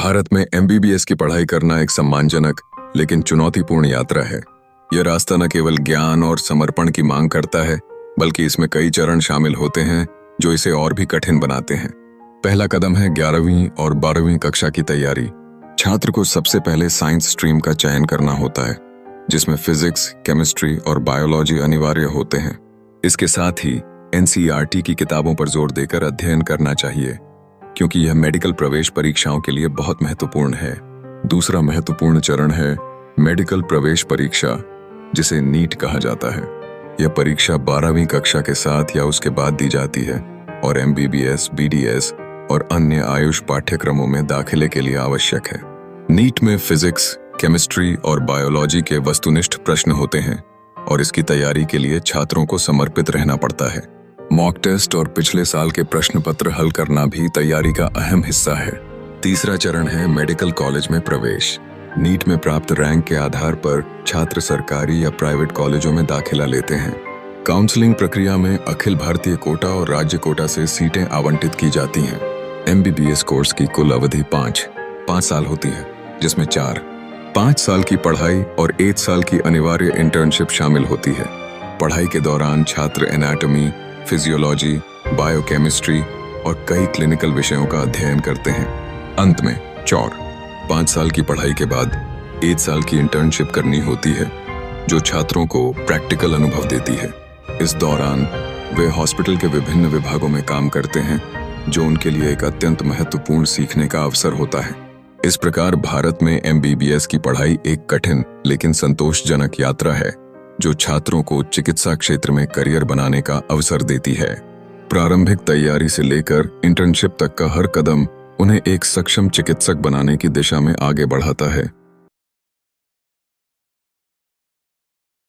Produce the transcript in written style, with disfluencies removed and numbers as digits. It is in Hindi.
भारत में एमबीबीएस की पढ़ाई करना एक सम्मानजनक लेकिन चुनौतीपूर्ण यात्रा है। यह रास्ता न केवल ज्ञान और समर्पण की मांग करता है, बल्कि इसमें कई चरण शामिल होते हैं जो इसे और भी कठिन बनाते हैं। पहला कदम है 11वीं और 12वीं कक्षा की तैयारी। छात्र को सबसे पहले साइंस स्ट्रीम का चयन करना होता है, जिसमें फिजिक्स, केमिस्ट्री और बायोलॉजी अनिवार्य होते हैं। इसके साथ ही एनसीईआरटी की किताबों पर जोर देकर अध्ययन करना चाहिए, क्योंकि यह मेडिकल प्रवेश परीक्षाओं के लिए बहुत महत्वपूर्ण है। दूसरा महत्वपूर्ण चरण है मेडिकल प्रवेश परीक्षा, जिसे नीट कहा जाता है। यह परीक्षा 12वीं कक्षा के साथ या उसके बाद दी जाती है और एमबीबीएस, बीडीएस और अन्य आयुष पाठ्यक्रमों में दाखिले के लिए आवश्यक है। नीट में फिजिक्स, केमिस्ट्री और बायोलॉजी के वस्तुनिष्ठ प्रश्न होते हैं और इसकी तैयारी के लिए छात्रों को समर्पित रहना पड़ता है। मॉक टेस्ट और पिछले साल के प्रश्न पत्र हल करना भी तैयारी का अहम हिस्सा है। तीसरा चरण है मेडिकल कॉलेज में प्रवेश। नीट में प्राप्त रैंक के आधार पर छात्र सरकारी या प्राइवेट कॉलेजों में दाखिला लेते हैं। काउंसलिंग प्रक्रिया में अखिल भारतीय कोटा और राज्य कोटा से सीटें आवंटित की जाती हैं। एमबीबीएस कोर्स की कुल अवधि 5 साल होती है, जिसमें 5 साल की पढ़ाई और 1 साल की अनिवार्य इंटर्नशिप शामिल होती है। पढ़ाई के दौरान छात्र एनाटॉमी, फिजियोलॉजी, बायोकेमिस्ट्री और कई क्लिनिकल विषयों का अध्ययन करते हैं। अंत में 5 साल की पढ़ाई के बाद 1 साल की इंटर्नशिप करनी होती है, जो छात्रों को प्रैक्टिकल अनुभव देती है। इस दौरान वे हॉस्पिटल के विभिन्न विभागों में काम करते हैं, जो उनके लिए एक अत्यंत महत्वपूर्ण सीखने का अवसर होता है। इस प्रकार भारत में एमबीबीएस की पढ़ाई एक कठिन लेकिन संतोषजनक यात्रा है, जो छात्रों को चिकित्सा क्षेत्र में करियर बनाने का अवसर देती है। प्रारंभिक तैयारी से लेकर इंटर्नशिप तक का हर कदम उन्हें एक सक्षम चिकित्सक बनाने की दिशा में आगे बढ़ाता है।